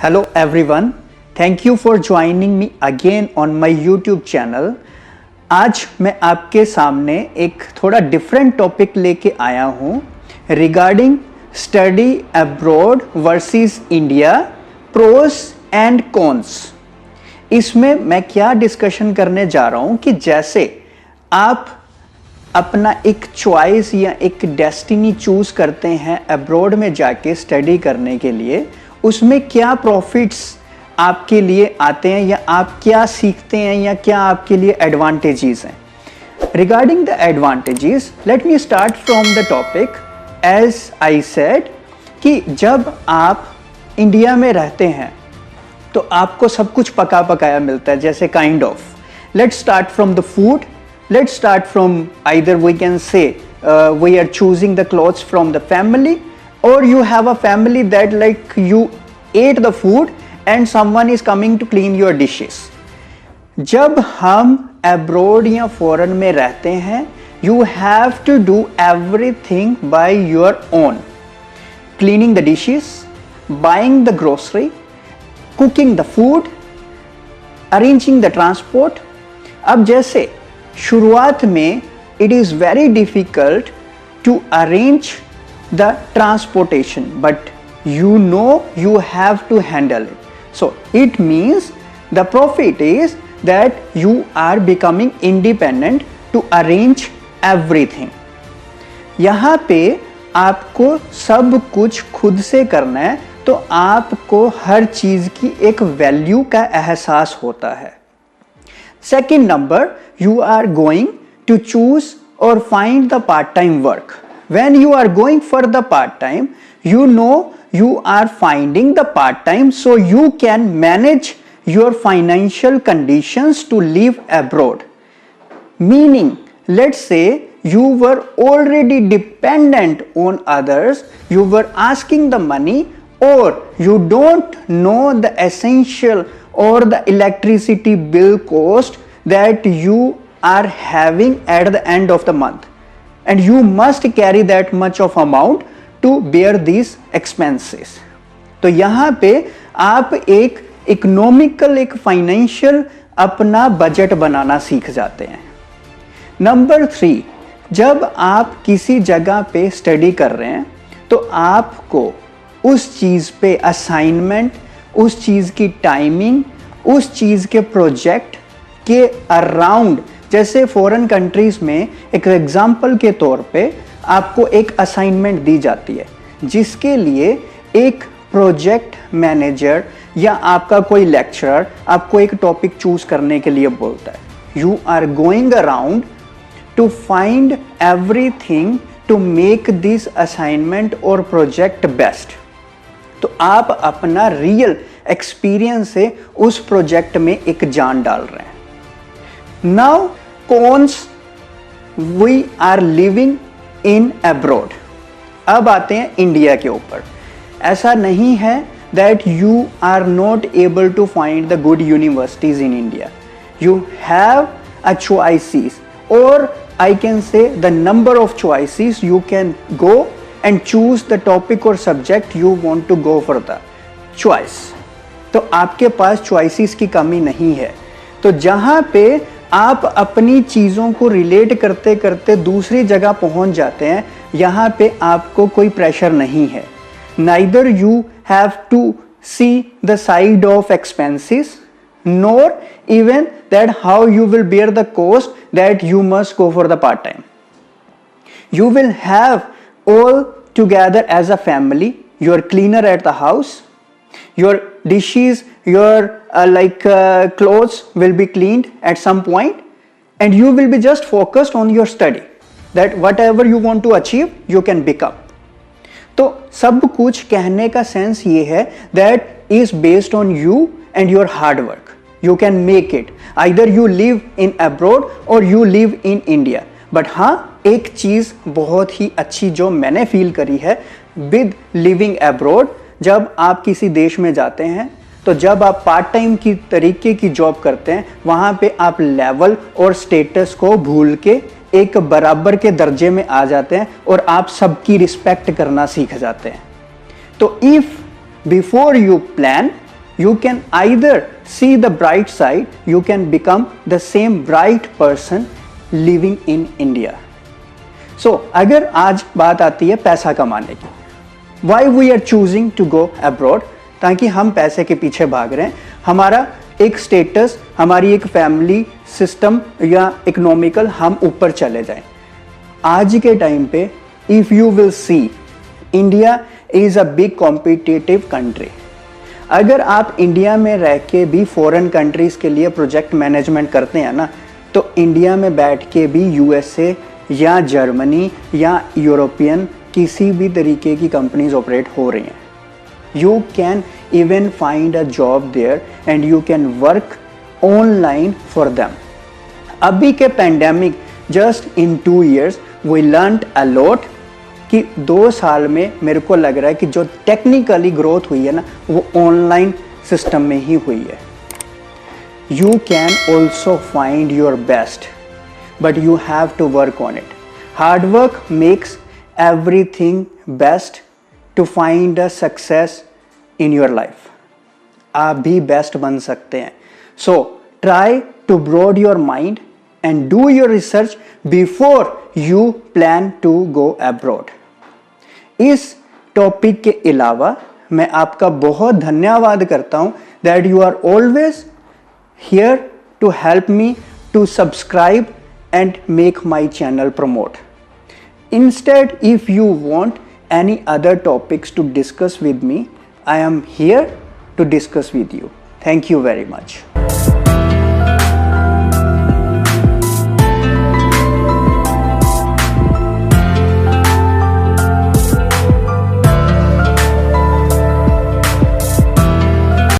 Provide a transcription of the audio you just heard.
Hello everyone, thank you for joining me again on my YouTube channel. आज मैं आपके सामने एक थोड़ा डिफरेंट टॉपिक लेके आया हूँ regarding study abroad versus India, pros and cons. इसमें मैं क्या डिस्कशन करने जा रहा हूँ कि जैसे आप अपना एक चॉइस या एक डेस्टिनी चूज करते हैं अब्रॉड में जाके स्टडी करने के लिए, उसमें क्या प्रॉफिट्स आपके लिए आते हैं या आप क्या सीखते हैं या क्या आपके लिए एडवांटेजेस हैं। Regarding the advantages, let me start from the topic. As I said कि जब आप इंडिया में रहते हैं तो आपको सब कुछ पका पकाया मिलता है, जैसे kind of. Let's start from the food, let's start from either we can say we are choosing the clothes from the family, or you have a family that like you ate the food and someone is coming to clean your dishes. जब हम abroad या foreign में रहते हैं, you have to do everything by your own. Cleaning the dishes, buying the grocery, cooking the food, arranging the transport. अब जैसे शुरुआत में it is very difficult to arrange the transportation, but you know you have to handle it. So it means the profit is that you are becoming independent to arrange everything. यहाँ पे आपको सब कुछ खुद से करना है, तो आपको हर चीज की एक वैल्यू का एहसास होता है। Second number, you are going to choose or find the part-time work. When you are going for the part-time, you know you are finding the part-time so you can manage your financial conditions to live abroad. Meaning, let's say you were already dependent on others, you were asking the money, or you don't know the essential or the electricity bill cost that you are having at the end of the month, and you must carry that much of amount to bear these expenses. तो यहाँ पे आप एक economical, एक financial अपना budget बनाना सीख जाते हैं। नंबर 3, जब आप किसी जगह पे स्टडी कर रहे हैं तो आपको उस चीज़ पे असाइनमेंट, उस चीज़ की टाइमिंग, उस चीज़ के प्रोजेक्ट के अराउंड, जैसे फॉरेन कंट्रीज में एक एग्जाम्पल के तौर पे आपको एक असाइनमेंट दी जाती है जिसके लिए एक प्रोजेक्ट मैनेजर या आपका कोई लेक्चरर आपको एक टॉपिक चूज करने के लिए बोलता है। You are going around to find everything to make this assignment और प्रोजेक्ट बेस्ट। तो आप अपना रियल एक्सपीरियंस से उस प्रोजेक्ट में एक जान डाल रहे हैं। Now cons, we are living in abroad. अब आते हैं इंडिया के ऊपर। ऐसा नहीं है that you are not able to find the good universities in India. You have a choices, और I can say the number of choices you can go and choose the topic or subject you want to go for the choice. तो आपके पास choices की कमी नहीं है। तो जहाँ पे आप अपनी चीज़ों को रिलेट करते करते दूसरी जगह पहुँच जाते हैं, यहाँ पे आपको कोई प्रेशर नहीं है। Neither you have to see the side of expenses, nor even that how you will bear the cost that you must go for the part time. You will have all together as a family. Your cleaner at the house, your dishes, your clothes will be cleaned at some point, and you will be just focused on your study, that whatever you want to achieve you can become. तो सब कुछ कहने का sense ये है that is based on you and your hard work. You can make it. Either you live in abroad or you live in India. But हाँ, एक चीज़ बहुत ही अच्छी जो मैंने फील करी है विद लिविंग अब्रॉड, जब आप किसी देश में जाते हैं तो जब आप पार्ट टाइम की तरीके की जॉब करते हैं, वहाँ पे आप लेवल और स्टेटस को भूल के एक बराबर के दर्जे में आ जाते हैं और आप सबकी रिस्पेक्ट करना सीख जाते हैं। तो if before you plan You can either see the bright side, you can become the same bright person living in India. So अगर आज बात आती है पैसा कमाने की, why we are choosing to go abroad, ताकि हम पैसे के पीछे भाग रहे हैं, हमारा एक स्टेटस, हमारी एक फैमिली सिस्टम या इकोनॉमिकल हम ऊपर चले जाएं। आज के टाइम पे if you will see, India is a big competitive country. अगर आप इंडिया में रह के भी फॉरेन कंट्रीज के लिए प्रोजेक्ट मैनेजमेंट करते हैं ना, तो इंडिया में बैठ के भी यूएसए या जर्मनी या यूरोपियन किसी भी तरीके की कंपनीज ऑपरेट हो रही हैं। You can even find a job there and you can work online for them. अभी के pandemic just in 2 years we learned a lot कि 2 साल में मेरे को लग रहा है कि जो टेक्निकली ग्रोथ हुई है ना, वो ऑनलाइन सिस्टम में ही हुई है। You can also find your best, but you have to work on it. Hard work makes everything best to find a success in your life. आप भी बेस्ट बन सकते हैं। So try to broaden your mind and do your research before you plan to go abroad. इस topic के अलावा मैं आपका बहुत धन्यवाद करता हूं that you are always here to help me to subscribe and make my channel promote. Instead, if you want any other topics to discuss with me, I am here to discuss with you. Thank you very much.